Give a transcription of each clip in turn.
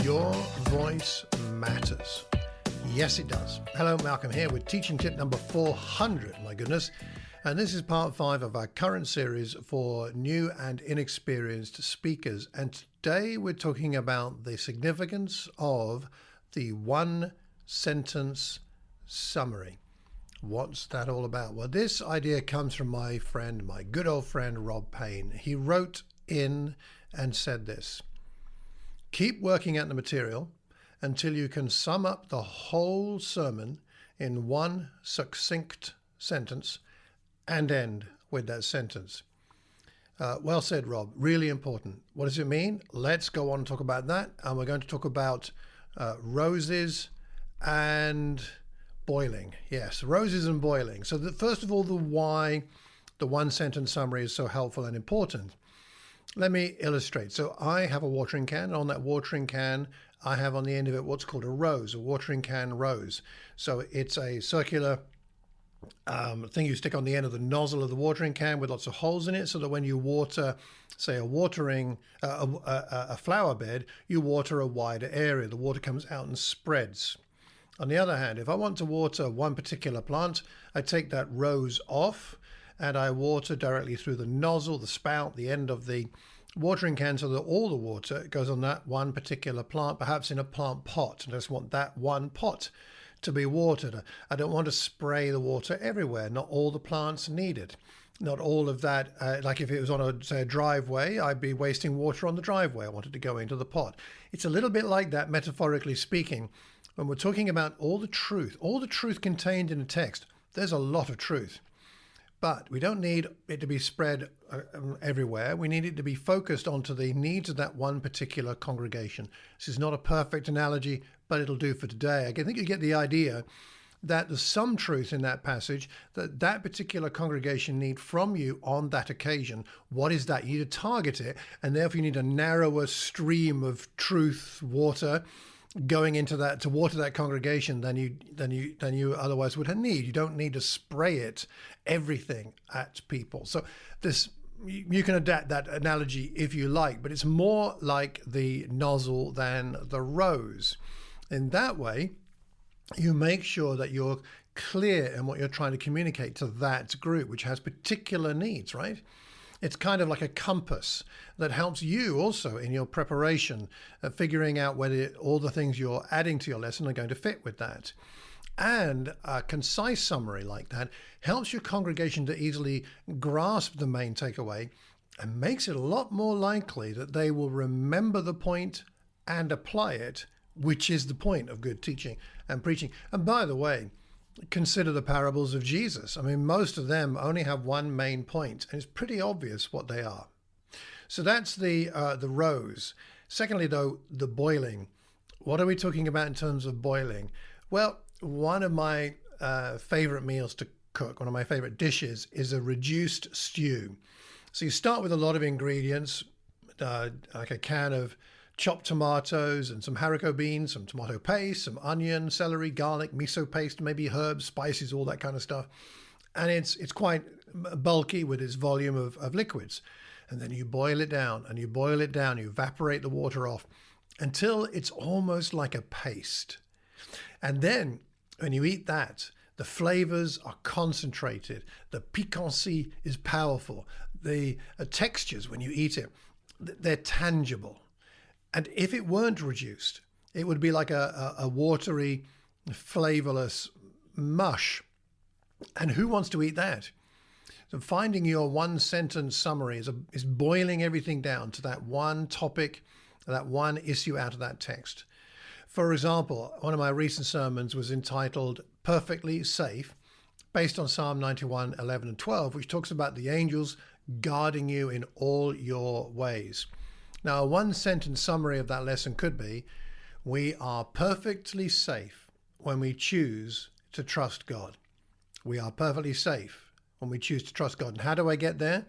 Your voice matters. Yes, it does. Hello, Malcolm here with teaching tip number 400, my goodness. And this is part 5 of our current series for new and inexperienced speakers. And today we're talking about the significance of the one-sentence summary. What's that all about? Well, this idea comes from my good old friend, Rob Payne. He wrote in and said this: keep working at the material until you can sum up the whole sermon in one succinct sentence and end with that sentence. Well said, Rob. Really important. What does it mean? Let's go on and talk about that. And we're going to talk about roses and boiling. Yes, roses and boiling. So first of all, the why the one sentence summary is so helpful and important. Let me illustrate. So I have a watering can, and on that watering can, I have on the end of it what's called a rose, a watering can rose. So it's a circular thing you stick on the end of the nozzle of the watering can with lots of holes in it, so that when you water, say, a flower bed, you water a wider area. The water comes out and spreads. On the other hand, if I want to water one particular plant, I take that rose off and I water directly through the nozzle, the spout, the end of the watering can, so that all the water goes on that one particular plant, perhaps in a plant pot. And I just want that one pot to be watered. I don't want to spray the water everywhere. Not all the plants need it. Not all of that, like if it was on a driveway, I'd be wasting water on the driveway. I want it to go into the pot. It's a little bit like that, metaphorically speaking, when we're talking about all the truth contained in a text. There's a lot of truth. But we don't need it to be spread everywhere. We need it to be focused onto the needs of that one particular congregation. This is not a perfect analogy, but it'll do for today. I think you get the idea that there's some truth in that passage that particular congregation need from you on that occasion. What is that? You need to target it, and therefore you need a narrower stream of truth, water, going into that to water that congregation than you otherwise would need. You don't need to spray it everything at people. So this, you can adapt that analogy if you like, but it's more like the nozzle than the rose. In that way, you make sure that you're clear in what you're trying to communicate to that group, which has particular needs, right? It's kind of like a compass that helps you also in your preparation of figuring out whether all the things you're adding to your lesson are going to fit with that. And a concise summary like that helps your congregation to easily grasp the main takeaway and makes it a lot more likely that they will remember the point and apply it, which is the point of good teaching and preaching. And by the way, consider the parables of Jesus. I mean, most of them only have one main point, and it's pretty obvious what they are. So that's the rose. Secondly, though, the boiling. What are we talking about in terms of boiling? Well, one of my favorite meals to cook, one of my favorite dishes, is a reduced stew. So you start with a lot of ingredients, like a can of chopped tomatoes and some haricot beans, some tomato paste, some onion, celery, garlic, miso paste, maybe herbs, spices, all that kind of stuff. And it's quite bulky with its volume of liquids. And then you boil it down and you boil it down, you evaporate the water off until it's almost like a paste. And then when you eat that, the flavors are concentrated. The piquancy is powerful. The textures, when you eat it, they're tangible. And if it weren't reduced, it would be like a watery, flavorless mush. And who wants to eat that? So finding your one sentence summary is boiling everything down to that one topic, that one issue out of that text. For example, one of my recent sermons was entitled Perfectly Safe, based on Psalm 91, 11 and 12, which talks about the angels guarding you in all your ways. Now, a one-sentence summary of that lesson could be, we are perfectly safe when we choose to trust God. We are perfectly safe when we choose to trust God. And how do I get there?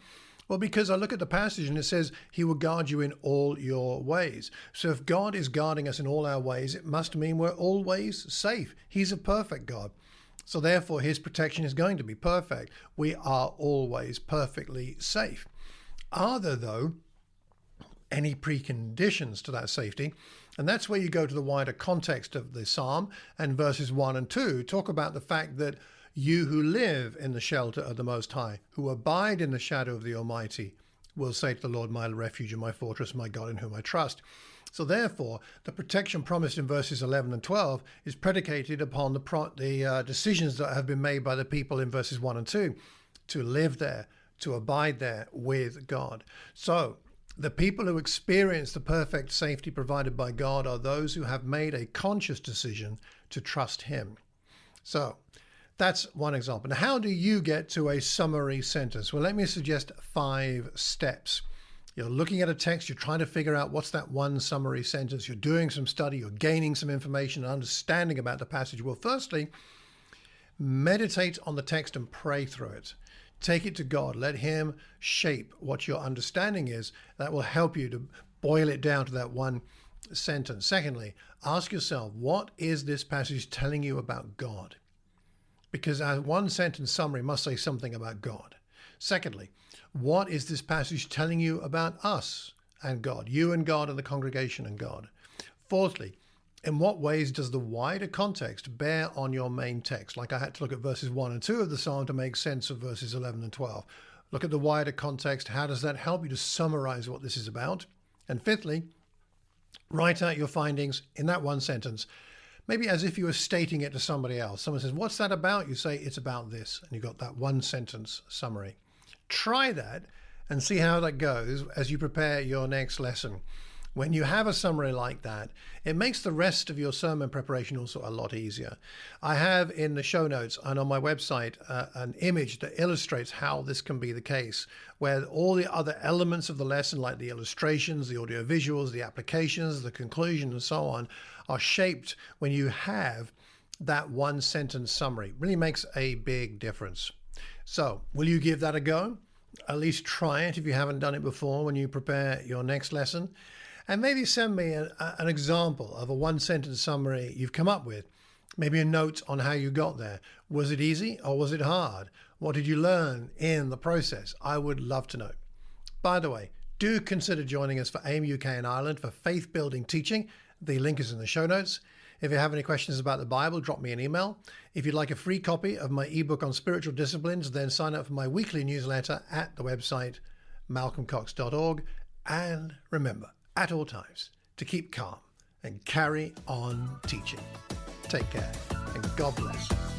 Well, because I look at the passage and it says, he will guard you in all your ways. So if God is guarding us in all our ways, it must mean we're always safe. He's a perfect God. So therefore, his protection is going to be perfect. We are always perfectly safe. Are there, though, any preconditions to that safety. And that's where you go to the wider context of the psalm, and verses 1 and 2 talk about the fact that you who live in the shelter of the Most High, who abide in the shadow of the Almighty, will say to the Lord, my refuge and my fortress, my God in whom I trust. So therefore, the protection promised in verses 11 and 12 is predicated upon the decisions that have been made by the people in verses 1 and 2 to live there, to abide there with God. So the people who experience the perfect safety provided by God are those who have made a conscious decision to trust him. So that's one example. Now, how do you get to a summary sentence? Well, let me suggest 5 steps. You're looking at a text, you're trying to figure out what's that one summary sentence. You're doing some study, you're gaining some information and understanding about the passage. Well, firstly, meditate on the text and pray through it. Take it to God. Let him shape what your understanding is. That will help you to boil it down to that one sentence. Secondly, ask yourself, what is this passage telling you about God? Because a one sentence summary must say something about God. Secondly, what is this passage telling you about us and God, you and God and the congregation and God? Fourthly, in what ways does the wider context bear on your main text? Like I had to look at verses 1 and 2 of the psalm to make sense of verses 11 and 12. Look at the wider context. How does that help you to summarize what this is about? And fifthly, write out your findings in that one sentence, maybe as if you were stating it to somebody else. Someone says, what's that about? You say, it's about this. And you've got that one sentence summary. Try that and see how that goes as you prepare your next lesson. When you have a summary like that, it makes the rest of your sermon preparation also a lot easier. I have in the show notes and on my website an image that illustrates how this can be the case, where all the other elements of the lesson, like the illustrations, the audio visuals, the applications, the conclusion, and so on, are shaped when you have that one sentence summary. It really makes a big difference. So, will you give that a go? At least try it if you haven't done it before when you prepare your next lesson. And maybe send me an example of a one sentence summary you've come up with. Maybe a note on how you got there. Was it easy or was it hard? What did you learn in the process? I would love to know. By the way, do consider joining us for AIM UK and Ireland for faith building teaching. The link is in the show notes. If you have any questions about the Bible, drop me an email. If you'd like a free copy of my ebook on spiritual disciplines, then sign up for my weekly newsletter at the website malcolmcox.org. And remember, at all times, to keep calm and carry on teaching. Take care and God bless.